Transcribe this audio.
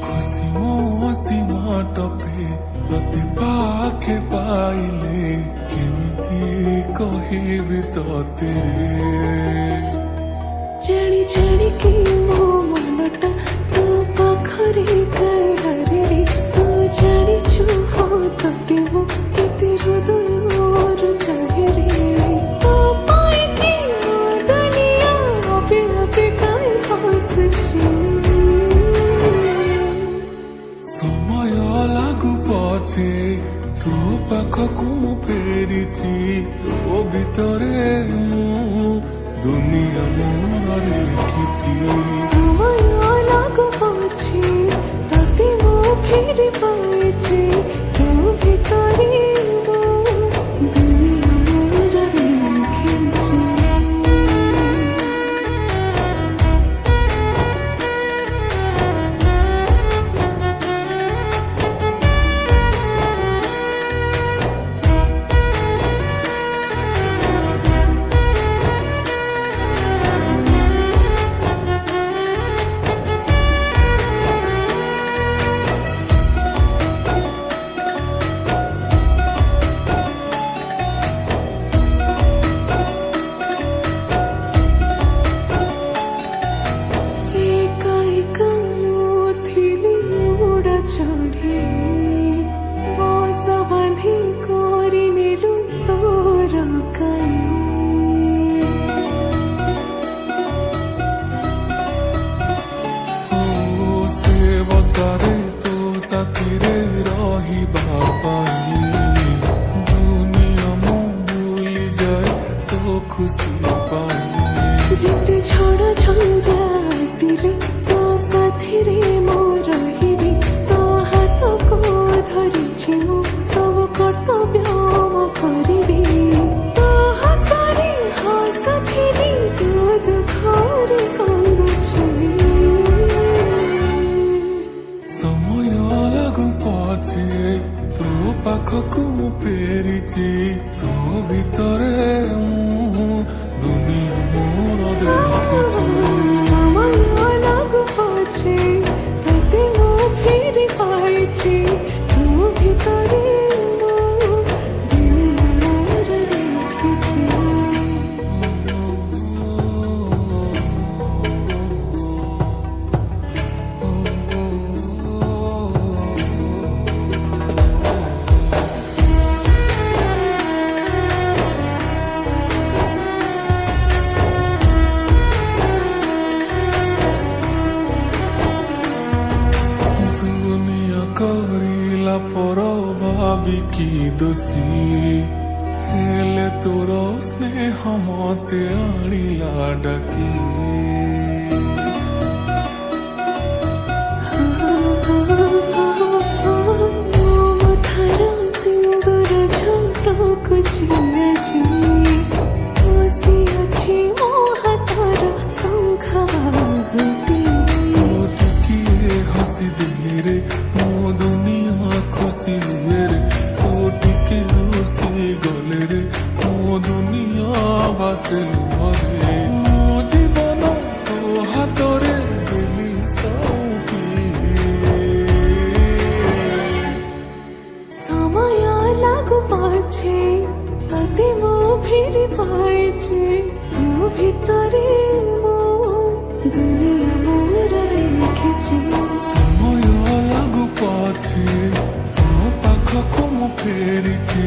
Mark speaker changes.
Speaker 1: खुशी मोसी माटपे तते पाखे पाइले केमिति कहिबि तते
Speaker 2: जानी जानी कि मो मनटा तो पाखरे गारे रे तो जानी छु हो तते मो केते हृदय और चाहे रे तो पाए कि दुनिया अबे अबे काहे हसछि
Speaker 1: समय लागू पछे तो पाखकु मु फेरिछि तो भितरे मु दुनिया मोर देखिछि
Speaker 2: समय लागू पछे तते मो फेरि पाइछि तो भितरे मो दुनिया मोर देखिछि
Speaker 1: खुशी
Speaker 2: जिते छोड़ झंझा आसिले तो साथी रे मो रहिबी तो हाथ को धरिछि मु सब कर्तव्य मो करिबी तो हसरे हसथिली तो दुखरे कांदुछि
Speaker 1: समय लागू पछे तो पाखकु मु फेरिछि तो भितरे दुनिया मोर देखिछि
Speaker 2: समय लागू पछे तते मो फेरि पाइछि तो भितरे मो दुनिया मोर देखिछि
Speaker 1: करिला पर भाबिकी दोषी हेले तोर स्नेह मते आनिला डाकी
Speaker 2: मथार सिंदूर झटक छियाछि खुशी अछि मो हाथर शंखवाहती
Speaker 1: हसी दिली रे मो दुनिया खुशी हुए रे तो टिके रोसी गले रे मो दुनिया बासे लुहरे मो जीवन तो हाथरे दिली सौंपी
Speaker 2: समय लागू पछे तते मो फेरि पाइछि तो भितरे मो दुनिया मोर देखिछि
Speaker 1: समय लागू पछे तो पाखकु मु फेरिछि